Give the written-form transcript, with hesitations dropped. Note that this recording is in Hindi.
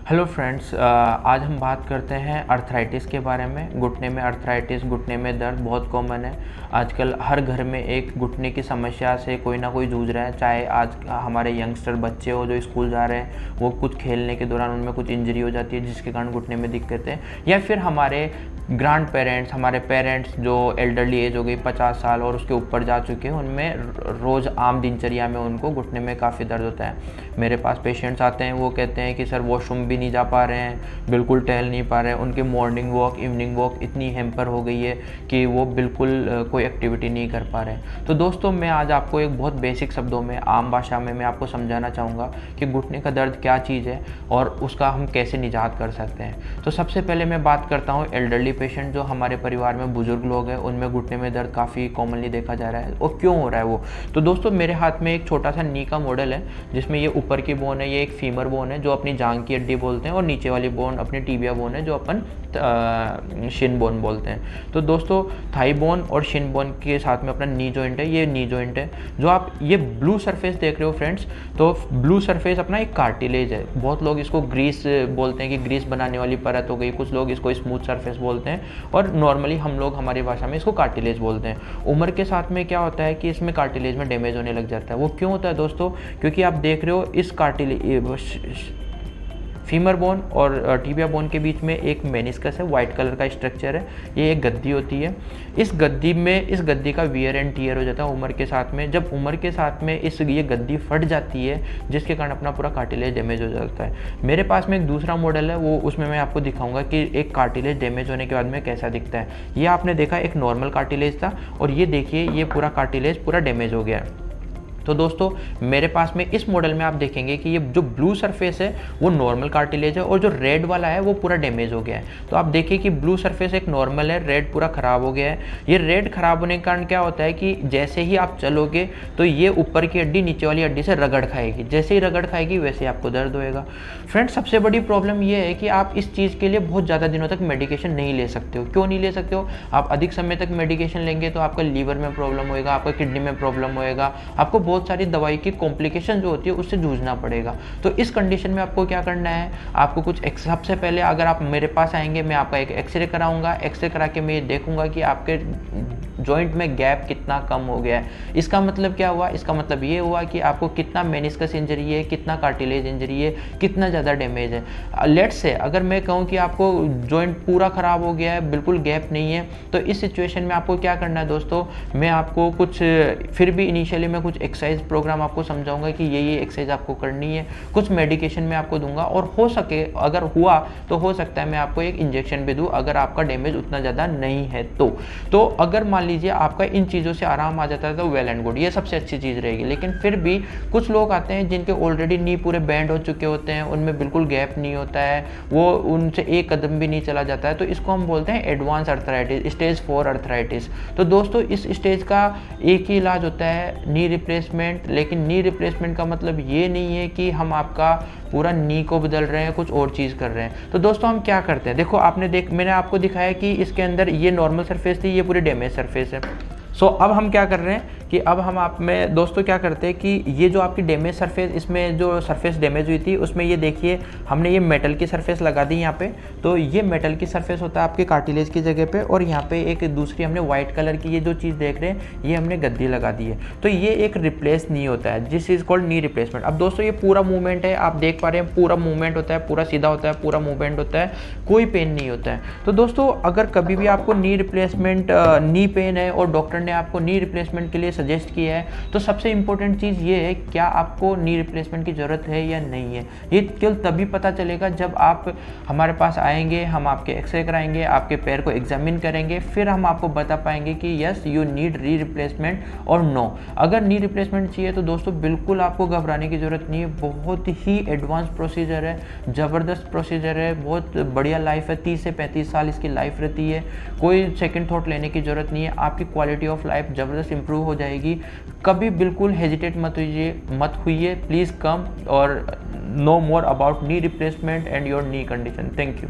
हेलो फ्रेंड्स, आज हम बात करते हैं अर्थराइटिस के बारे में। घुटने में अर्थराइटिस, घुटने में दर्द बहुत कॉमन है। आजकल हर घर में एक घुटने की समस्या से कोई ना कोई जूझ रहा है। चाहे आज हमारे यंगस्टर बच्चे हो जो स्कूल जा रहे हैं, वो कुछ खेलने के दौरान उनमें कुछ इंजरी हो जाती है जिसके कारण घुटने में दिक्कत है, या फिर हमारे ग्रैंड पेरेंट्स, हमारे पेरेंट्स जो एल्डरली एज हो गई 50 साल और उसके ऊपर जा चुके हैं, उनमें रोज़ आम दिनचर्या में उनको घुटने में काफ़ी दर्द होता है। मेरे पास पेशेंट्स आते हैं, वो कहते हैं कि सर वॉशरूम भी नहीं जा पा रहे हैं, बिल्कुल टहल नहीं पा रहे हैं, उनकी मॉर्निंग वॉक, इवनिंग वॉक इतनी हैम्पर हो गई है कि वो बिल्कुल कोई एक्टिविटी नहीं कर पा रहे हैं। तो दोस्तों, मैं आज आपको एक बहुत बेसिक शब्दों में, आम भाषा में मैं आपको समझाना चाहूँगा कि घुटने का दर्द क्या चीज़ है और उसका हम कैसे निजात कर सकते हैं। तो सबसे पहले मैं बात करता हूँ एल्डरली पेशेंट, जो हमारे परिवार में बुजुर्ग लोग हैं, उनमें घुटने में दर्द काफ़ी कॉमनली देखा जा रहा है। और क्यों हो रहा है वो? तो दोस्तों, मेरे हाथ में एक छोटा सा नी का मॉडल है जिसमें ये ऊपर की बोन है, ये एक फीमर बोन है जो अपनी जांघ की हड्डी बोलते हैं, और नीचे वाली बोन अपनी टीबिया बोन है जो अपन शिन बोन बोलते हैं। तो दोस्तों, थाई बोन और शिन बोन के साथ में अपना नी जॉइंट है, ये नी जॉइंट है। जो आप ये ब्लू सरफेस देख रहे हो फ्रेंड्स, तो ब्लू सरफेस अपना एक कार्टिलेज है। बहुत लोग इसको ग्रीस बोलते हैं कि ग्रीस बनाने वाली परत हो गई, कुछ लोग इसको स्मूथ सरफेस बोलते हैं, और नॉर्मली हम लोग हमारी भाषा में इसको कार्टिलेज बोलते हैं। उम्र के साथ में क्या होता है कि इसमें कार्टिलेज में डैमेज होने लग जाता है। वो क्यों होता है दोस्तों? क्योंकि आप देख रहे हो इस फीमर बोन और टीबिया बोन के बीच में एक मेनिस्कस है, वाइट कलर का स्ट्रक्चर है, ये एक गद्दी होती है। इस गद्दी का वियर एंड टियर हो जाता है उम्र के साथ में। जब उम्र के साथ में ये गद्दी फट जाती है, जिसके कारण अपना पूरा कार्टिलेज डैमेज हो जाता है। मेरे पास में एक दूसरा मॉडल है, वो उसमें मैं आपको दिखाऊंगा कि एक कार्टिलेज डैमेज होने के बाद में कैसा दिखता है। ये आपने देखा एक नॉर्मल कार्टिलेज था, और ये देखिए ये पूरा कार्टिलेज पूरा डैमेज हो गया है। तो दोस्तों, मेरे पास में इस मॉडल में आप देखेंगे कि ये जो ब्लू सरफेस है वो नॉर्मल कार्टिलेज है, और जो रेड वाला है वो पूरा डैमेज हो गया है। तो आप देखिए कि ब्लू सरफेस एक नॉर्मल है, रेड पूरा ख़राब हो गया है। ये रेड ख़राब होने के कारण क्या होता है कि जैसे ही आप चलोगे तो ये ऊपर की हड्डी नीचे वाली हड्डी से रगड़ खाएगी, जैसे ही रगड़ खाएगी वैसे ही आपको दर्द होएगा। फ्रेंड्स, सबसे बड़ी प्रॉब्लम ये है कि आप इस चीज़ के लिए बहुत ज़्यादा दिनों तक मेडिकेशन नहीं ले सकते हो। क्यों नहीं ले सकते हो? आप अधिक समय तक मेडिकेशन लेंगे तो आपका लीवर में प्रॉब्लम होएगा, आपका किडनी में प्रॉब्लम होएगा, आपको बहुत सारी दवाई की कॉम्प्लिकेशन जो होती है उससे जूझना पड़ेगा। तो इस कंडीशन में आपको क्या करना है, आपको सबसे पहले अगर आप मेरे पास आएंगे, मैं आपका एक एक्सरे कराऊंगा। एक्सरे करा के मैं ये देखूंगा कि आपके जॉइंट में गैप कितना कम हो गया है। इसका मतलब क्या हुआ? इसका मतलब ये हुआ कि आपको कितना मेनिस्कस इंजरी है, कितना कार्टिलेज इंजरी है, कितना ज़्यादा डैमेज है। लेट्स से अगर मैं कहूँ कि आपको जॉइंट पूरा ख़राब हो गया है, बिल्कुल गैप नहीं है, तो इस सिचुएशन में आपको क्या करना है दोस्तों? मैं आपको कुछ फिर भी इनिशियली मैं कुछ एक्सरसाइज प्रोग्राम आपको समझाऊंगा कि ये एक्सरसाइज आपको करनी है, कुछ मेडिकेशन मैं आपको दूंगा, और हो सके अगर हुआ तो हो सकता है मैं आपको एक इंजेक्शन भी दूं अगर आपका डैमेज उतना ज़्यादा नहीं है। तो अगर मान लीजिए आपका इन चीज़ों से आराम आ जाता है तो वेल एंड गुड, ये सबसे अच्छी चीज़ रहेगी। लेकिन फिर भी कुछ लोग आते हैं जिनके ऑलरेडी नी पूरे बैंड हो चुके होते हैं, उनमें बिल्कुल गैप नहीं होता है, वो उनसे एक कदम भी नहीं चला जाता है, तो इसको हम बोलते हैं एडवांस अर्थराइटिस, स्टेज 4 अर्थराइटिस। तो दोस्तों, इस स्टेज का एक ही इलाज होता है, नी रिप्लेसमेंट। लेकिन नी रिप्लेसमेंट का मतलब ये नहीं है कि हम आपका पूरा नी को बदल रहे हैं, कुछ और चीज़ कर रहे हैं। तो दोस्तों, हम क्या करते हैं, देखो मैंने आपको दिखाया कि इसके अंदर ये नॉर्मल सरफेस थी, ये पूरी डैमेज सरफेस है। सो अब हम क्या कर रहे हैं कि अब हम आप में दोस्तों क्या करते हैं कि ये जो आपकी डैमेज सरफेस, इसमें जो सरफेस डैमेज हुई थी उसमें ये देखिए हमने ये मेटल की सरफेस लगा दी यहाँ पे। तो ये मेटल की सरफेस होता है आपके कार्टिलेज की जगह पे, और यहाँ पे एक दूसरी हमने व्हाइट कलर की ये जो चीज़ देख रहे हैं ये हमने गद्दी लगा दी है। तो ये एक रिप्लेस नी होता है, जिस इज कॉल्ड नी रिप्लेसमेंट। अब दोस्तों, ये पूरा मूवमेंट है, आप देख पा रहे हैं पूरा मूवमेंट होता है, पूरा सीधा होता है, पूरा मूवमेंट होता है, कोई पेन नहीं होता है। तो दोस्तों, अगर कभी भी आपको नी रिप्लेसमेंट नी पेन है और डॉक्टर ने आपको नी रिप्लेसमेंट के लिए सजेस्ट किया है, तो सबसे इंपॉर्टेंट चीज़ ये है क्या आपको नी रिप्लेसमेंट की ज़रूरत है या नहीं है। ये केवल तभी पता चलेगा जब आप हमारे पास आएंगे, हम आपके एक्सरे कराएंगे, आपके पैर को एग्जामिन करेंगे, फिर हम आपको बता पाएंगे कि यस यू नीड री रिप्लेसमेंट और नो। अगर नी रिप्लेसमेंट चाहिए तो दोस्तों बिल्कुल आपको घबराने की ज़रूरत नहीं है, बहुत ही एडवांस प्रोसीजर है, ज़बरदस्त प्रोसीजर है, बहुत बढ़िया लाइफ है, 30 से 35 साल इसकी लाइफ रहती है, कोई सेकेंड थॉट लेने की ज़रूरत नहीं है, आपकी क्वालिटी ऑफ लाइफ ज़बरदस्त इंप्रूव हो जाएगी। कभी बिल्कुल हेजिटेट मत हुइए, प्लीज़ कम और know more about knee replacement and your knee condition. Thank you.